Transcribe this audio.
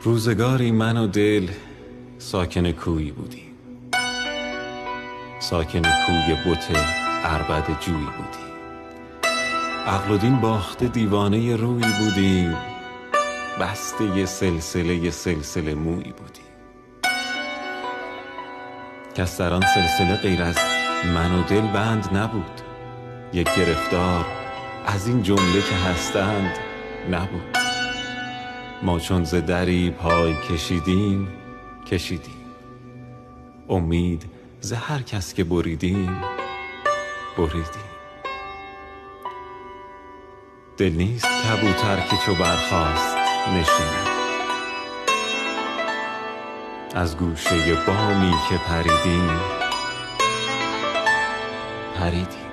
روزگاری من و دل ساکن کویی بودیم، ساکن کوی بت عربد جویی بودیم. عقل و دین باخته دیوانه رویی بودیم، بسته ی سلسله مویی بودیم. کس در آن سلسله غیر از من و دل بند نبود، یک گرفتار از این جمله که هستند نبود. ما چون ز دری پای کشیدیم امید ز هر کس که بریدیم بریدیم. دل نیست کبوتر که چو برخاست نشیند، از گوشه بامی که پریدیم پریدیم.